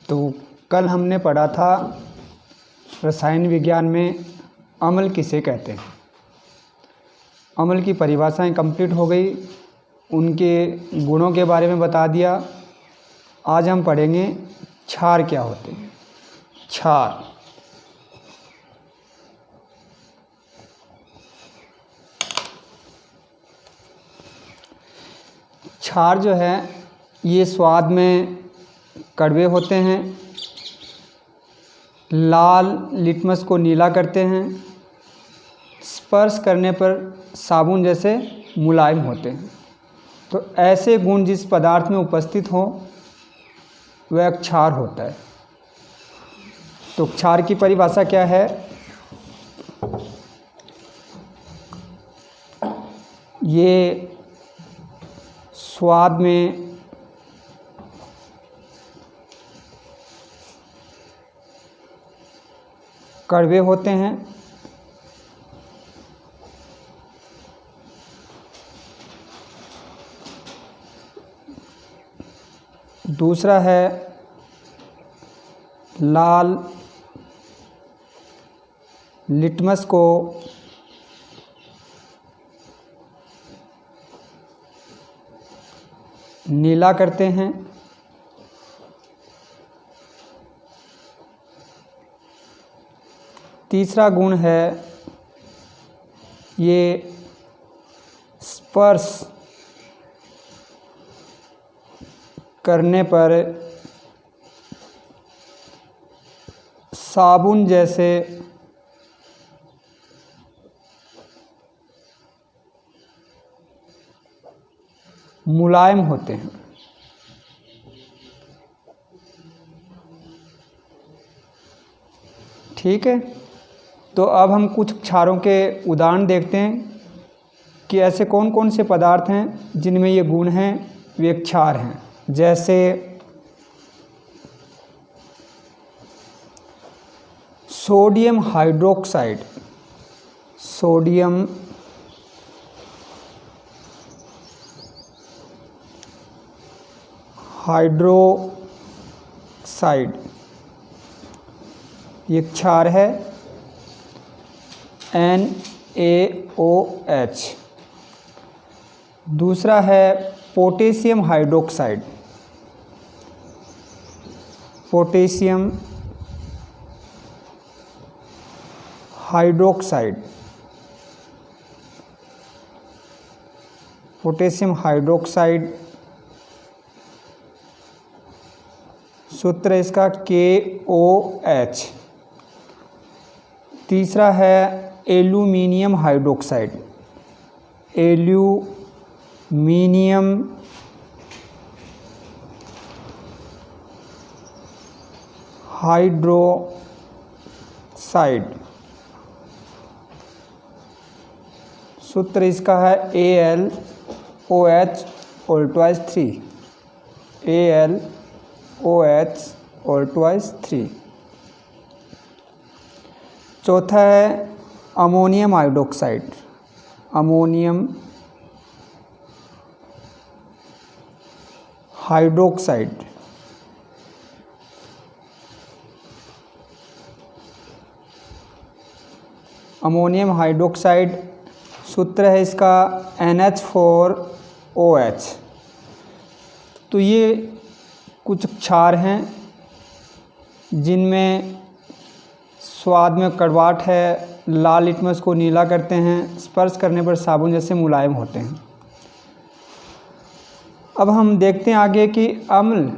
तो कल हमने पढ़ा था रसायन विज्ञान में अम्ल किसे कहते हैं। अम्ल की परिभाषाएं कंप्लीट हो गई, उनके गुणों के बारे में बता दिया। आज हम पढ़ेंगे क्षार क्या होते हैं। क्षार क्षार जो है ये स्वाद में कड़वे होते हैं, लाल लिटमस को नीला करते हैं, स्पर्श करने पर साबुन जैसे मुलायम होते हैं। तो ऐसे गुण जिस पदार्थ में उपस्थित हो वह क्षार होता है। तो क्षार की परिभाषा क्या है? ये स्वाद में कड़वे होते हैं, दूसरा है लाल लिटमस को नीला करते हैं, तीसरा गुण है ये स्पर्श करने पर साबुन जैसे मुलायम होते हैं। ठीक है, तो अब हम कुछ क्षारों के उदाहरण देखते हैं कि ऐसे कौन कौन से पदार्थ हैं जिनमें ये गुण हैं, वे क्षार हैं। जैसे सोडियम हाइड्रोक्साइड, सोडियम हाइड्रोक्साइड ये क्षार है, NaOH। दूसरा है potassium hydroxide, potassium hydroxide, potassium hydroxide सूत्र इसका KOH। तीसरा है एल्यूमिनियम हाइड्रोक्साइड, एल्यूमिनियम हाइड्रोक्साइड सूत्र इसका है AlOH और ट्वाइस 3, AlOH और ट्वाइस 3। चौथा है ammonium hydroxide, ammonium hydroxide. Ammonium hydroxide सूत्र है इसका NH4OH। तो ये कुछ क्षार हैं जिनमें स्वाद में कड़वाहट है, लाल लिटमस को नीला करते हैं, स्पर्श करने पर साबुन जैसे मुलायम होते हैं। अब हम देखते हैं आगे कि अम्ल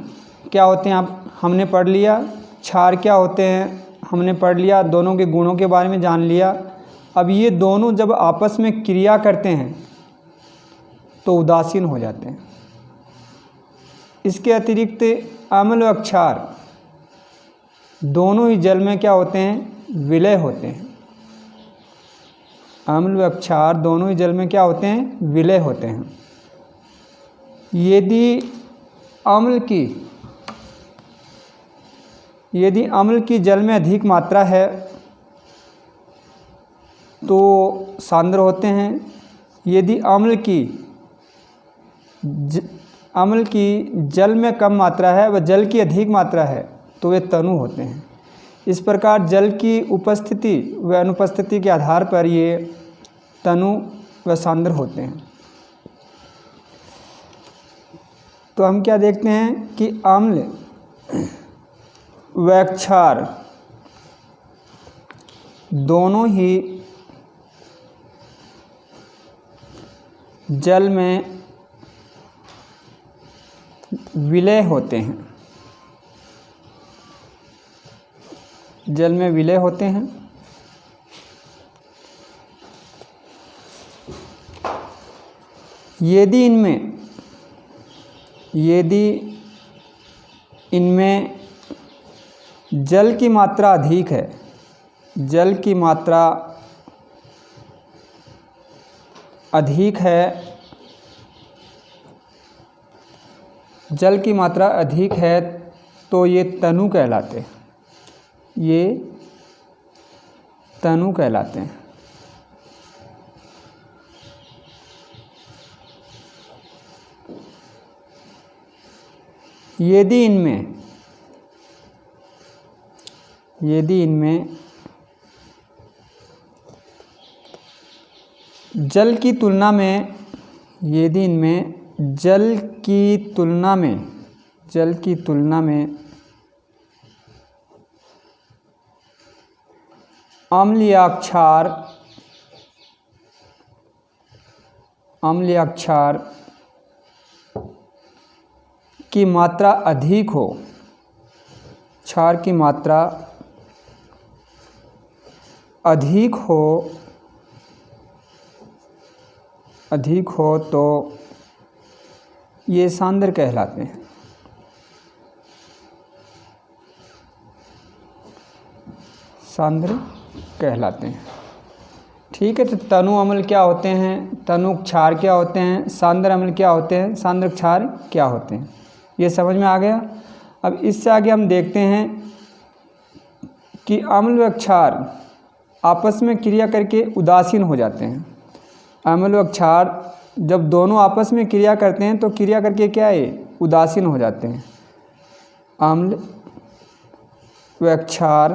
क्या होते हैं। आप हमने पढ़ लिया, क्षार क्या होते हैं हमने पढ़ लिया, दोनों के गुणों के बारे में जान लिया। अब ये दोनों जब आपस में क्रिया करते हैं तो उदासीन हो जाते हैं। इसके अतिरिक्त अम्ल व क्षार दोनों ही जल में क्या होते हैं? विलय होते हैं। अम्ल व क्षार दोनों ही जल में क्या होते हैं? विलय होते हैं। यदि अम्ल की जल में अधिक मात्रा है तो सांद्र होते हैं। यदि अम्ल की अम्ल की जल में कम मात्रा है व जल की अधिक मात्रा है तो वे तनु होते हैं। इस प्रकार जल की उपस्थिति व अनुपस्थिति के आधार पर ये तनु व सांद्र होते हैं। तो हम क्या देखते हैं कि अम्ल व क्षार दोनों ही जल में विलय होते हैं, जल में विलय होते हैं। यदि इनमें जल की मात्रा अधिक है, जल की मात्रा अधिक है, जल की मात्रा अधिक है तो ये तनु कहलाते हैं, ये तनु कहलाते हैं। यदि इनमें जल की तुलना में अम्ल या क्षार की मात्रा अधिक हो, क्षार की मात्रा अधिक हो तो ये सांद्र कहलाते हैं। सांद्र कहलाते हैं। ठीक है, तो तनु अम्ल क्या होते हैं, तनु क्षार क्या होते हैं, सांद्र अम्ल क्या होते हैं, सांद्र क्षार क्या होते हैं, ये समझ में आ गया। अब इससे आगे हम देखते हैं कि अम्ल व क्षार आपस में क्रिया करके उदासीन हो जाते हैं। अम्ल व क्षार जब दोनों आपस में क्रिया करते हैं तो क्रिया करके क्या है, उदासीन हो जाते हैं। अम्ल व क्षार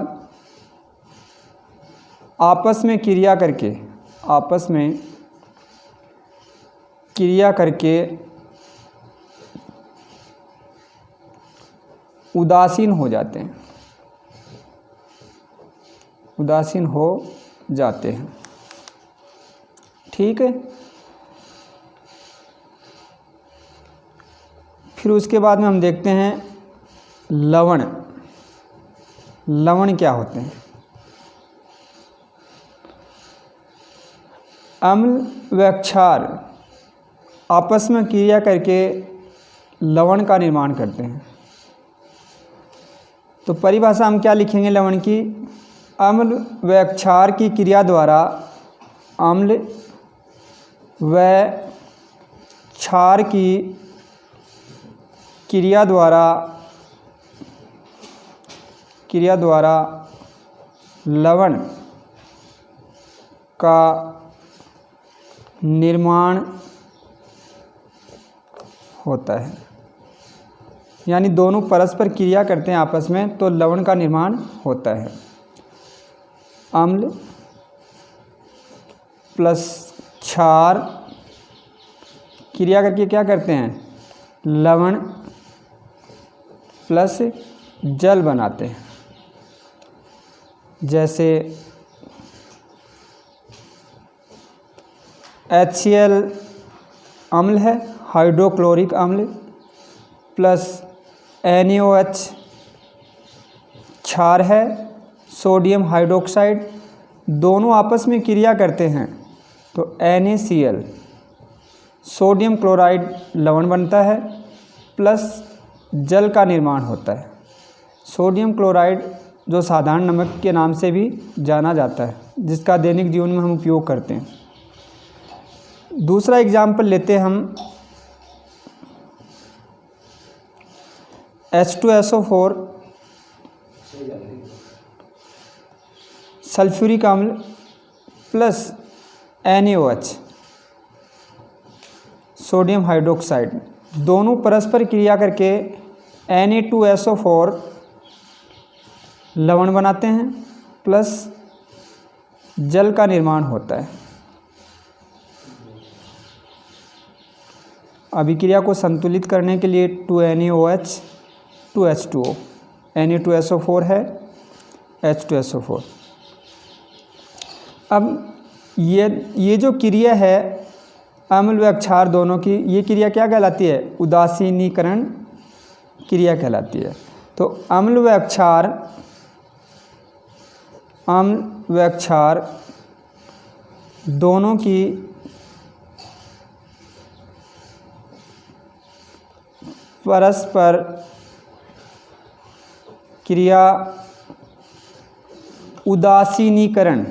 आपस में क्रिया करके उदासीन हो जाते हैं, उदासीन हो जाते हैं। ठीक है, फिर उसके बाद में हम देखते हैं लवण। लवण क्या होते हैं। अम्ल व क्षार आपस में क्रिया करके लवण का निर्माण करते हैं। तो परिभाषा हम क्या लिखेंगे लवण की, अम्ल व क्षार की क्रिया द्वारा अम्ल व क्षार की क्रिया द्वारा लवण का निर्माण होता है। यानी दोनों परस्पर क्रिया करते हैं आपस में तो लवण का निर्माण होता है। अम्ल प्लस क्षार क्रिया करके क्या करते हैं, लवण प्लस जल बनाते हैं। जैसे HCl अम्ल है, हाइड्रोक्लोरिक अम्ल, प्लस NaOH क्षार है, सोडियम हाइड्रोक्साइड, दोनों आपस में क्रिया करते हैं तो NaCl सोडियम क्लोराइड लवण बनता है, प्लस जल का निर्माण होता है। सोडियम क्लोराइड जो साधारण नमक के नाम से भी जाना जाता है, जिसका दैनिक जीवन में हम उपयोग करते हैं। दूसरा एग्जाम्पल लेते हैं हम H2SO4 सल्फ्यूरिक अम्ल प्लस NaOH सोडियम हाइड्रोक्साइड दोनों परस्पर क्रिया करके Na2SO4 लवण बनाते हैं प्लस जल का निर्माण होता है। अभिक्रिया को संतुलित करने के लिए 2NaOH 2H2O, Na2SO4 है, H2SO4। अब ये जो क्रिया है अम्ल व क्षार दोनों की, ये क्रिया क्या कहलाती है? उदासीनीकरण क्रिया कहलाती है। तो अम्ल व क्षार दोनों की परस्पर क्रिया उदासीनीकरण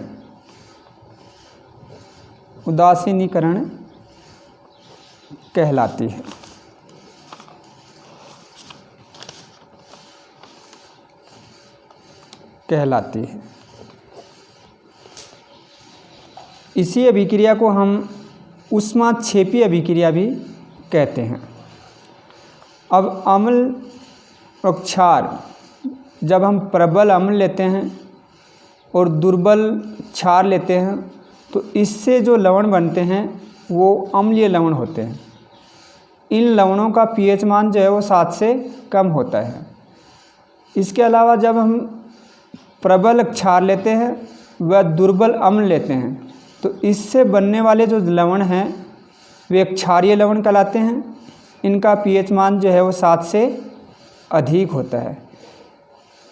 कहलाती है। इसी अभिक्रिया को हम ऊष्माक्षेपी अभिक्रिया भी कहते हैं। अब अम्ल और क्षार, जब हम प्रबल अम्ल लेते हैं और दुर्बल क्षार लेते हैं तो इससे जो लवण बनते हैं वो अम्लीय लवण होते हैं। इन लवणों का पीएच मान जो है वो 7 से कम होता है। इसके अलावा जब हम प्रबल क्षार लेते हैं व दुर्बल अम्ल लेते हैं तो इससे बनने वाले जो लवण हैं वे क्षारीय लवण कहलाते हैं। इनका पीएच मान जो है वो 7 से अधिक होता है।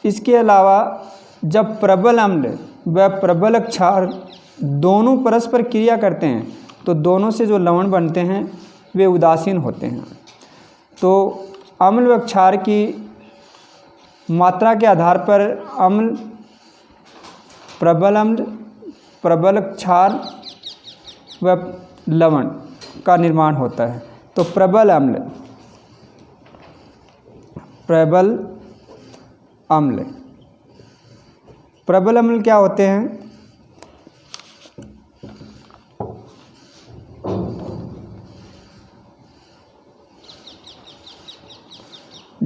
इसके अलावा जब प्रबल अम्ल व प्रबल क्षार दोनों परस्पर क्रिया करते हैं तो दोनों से जो लवण बनते हैं वे उदासीन होते हैं। तो अम्ल व क्षार की मात्रा के आधार पर प्रबल क्षार व लवण का निर्माण होता है। तो प्रबल अम्ल क्या होते हैं?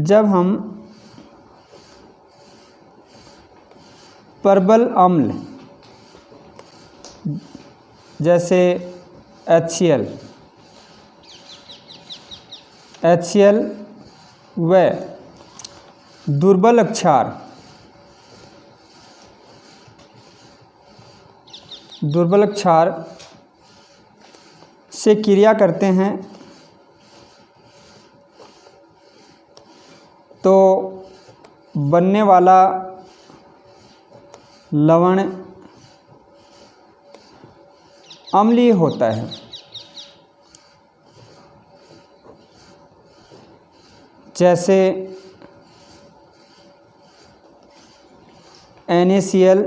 जब हम प्रबल अम्ल जैसे HCl व दुर्बल क्षार से क्रिया करते हैं तो बनने वाला लवण अम्लीय होता है। जैसे NaCl